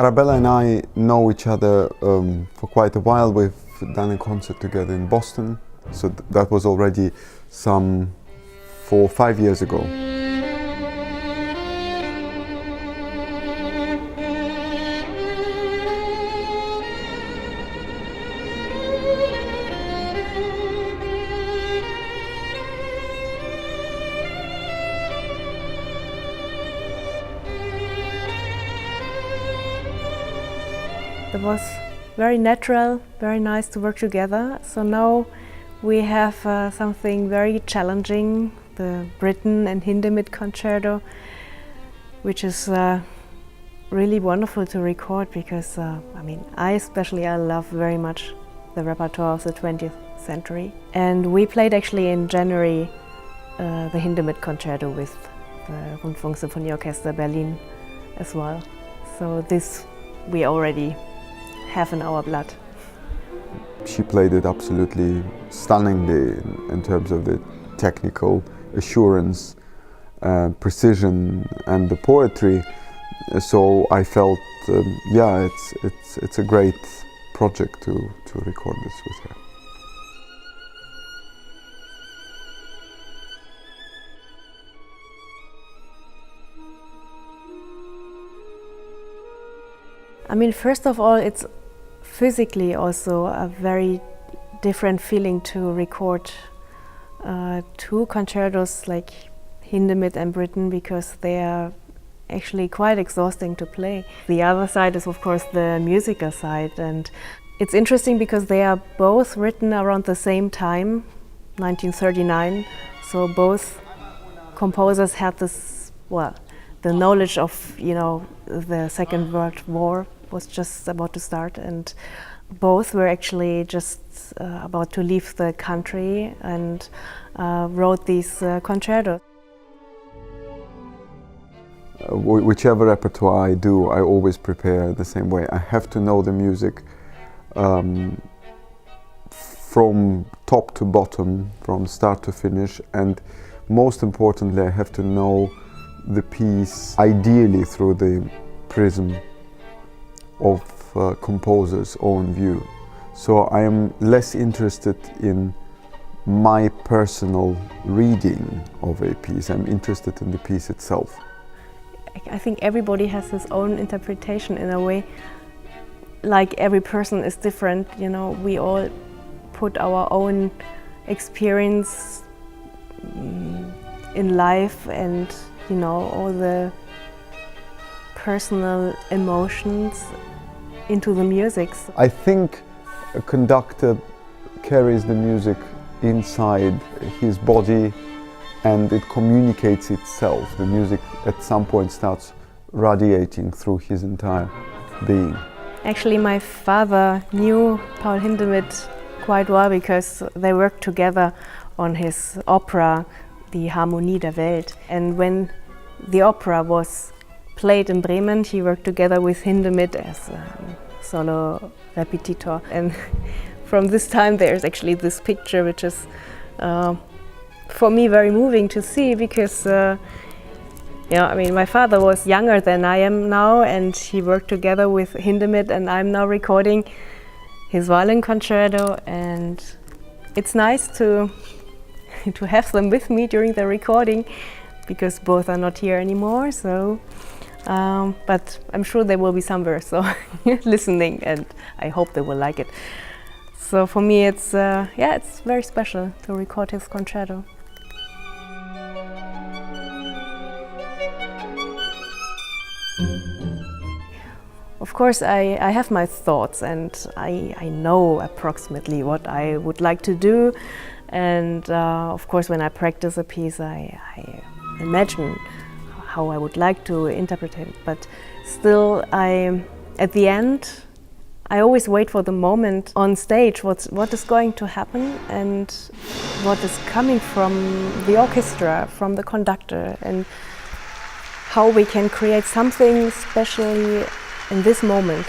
Arabella and I know each other for quite a while. We've done a concert together in Boston, so that was already some 4 or 5 years ago. It was very natural, very nice to work together. So now we have something very challenging, the Britten and Hindemith concerto, which is really wonderful to record because I love very much the repertoire of the 20th century. And we played actually in January the Hindemith concerto with the Rundfunk-Sinfonieorchester Berlin as well. So this we already have in our blood. She played it absolutely stunningly in terms of the technical assurance, precision and the poetry. So I felt, it's a great project to record this with her. I mean, first of all, it's physically also a very different feeling to record two concertos like Hindemith and Britten, because they are actually quite exhausting to play. The other side is of course the musical side, and it's interesting because they are both written around the same time, 1939, so both composers had this, the knowledge of, the Second World War was just about to start, and both were actually just about to leave the country and wrote these concertos. Whichever repertoire I do, I always prepare the same way. I have to know the music from top to bottom, from start to finish, and most importantly, I have to know the piece ideally through the prism of composer's own view. So I am less interested in my personal reading of a piece. I'm interested in the piece itself. I think everybody has his own interpretation in a way. Like every person is different, we all put our own experience in life and all the personal emotions into the music. I think a conductor carries the music inside his body and it communicates itself. The music at some point starts radiating through his entire being. Actually, my father knew Paul Hindemith quite well because they worked together on his opera, Die Harmonie der Welt. And when the opera was played in Bremen, he worked together with Hindemith as solo repetitor. And from this time there's actually this picture which is for me very moving to see, because my father was younger than I am now and he worked together with Hindemith, and I'm now recording his violin concerto, and it's nice to have them with me during the recording, because both are not here anymore. So, but I'm sure they will be somewhere, so listening, and I hope they will like it. So for me, it's it's very special to record his concerto. Of course, I have my thoughts, and I know approximately what I would like to do. And of course, when I practice a piece, I imagine how I would like to interpret it. But still, at the end, I always wait for the moment on stage, what is going to happen and what is coming from the orchestra, from the conductor, and how we can create something especially in this moment.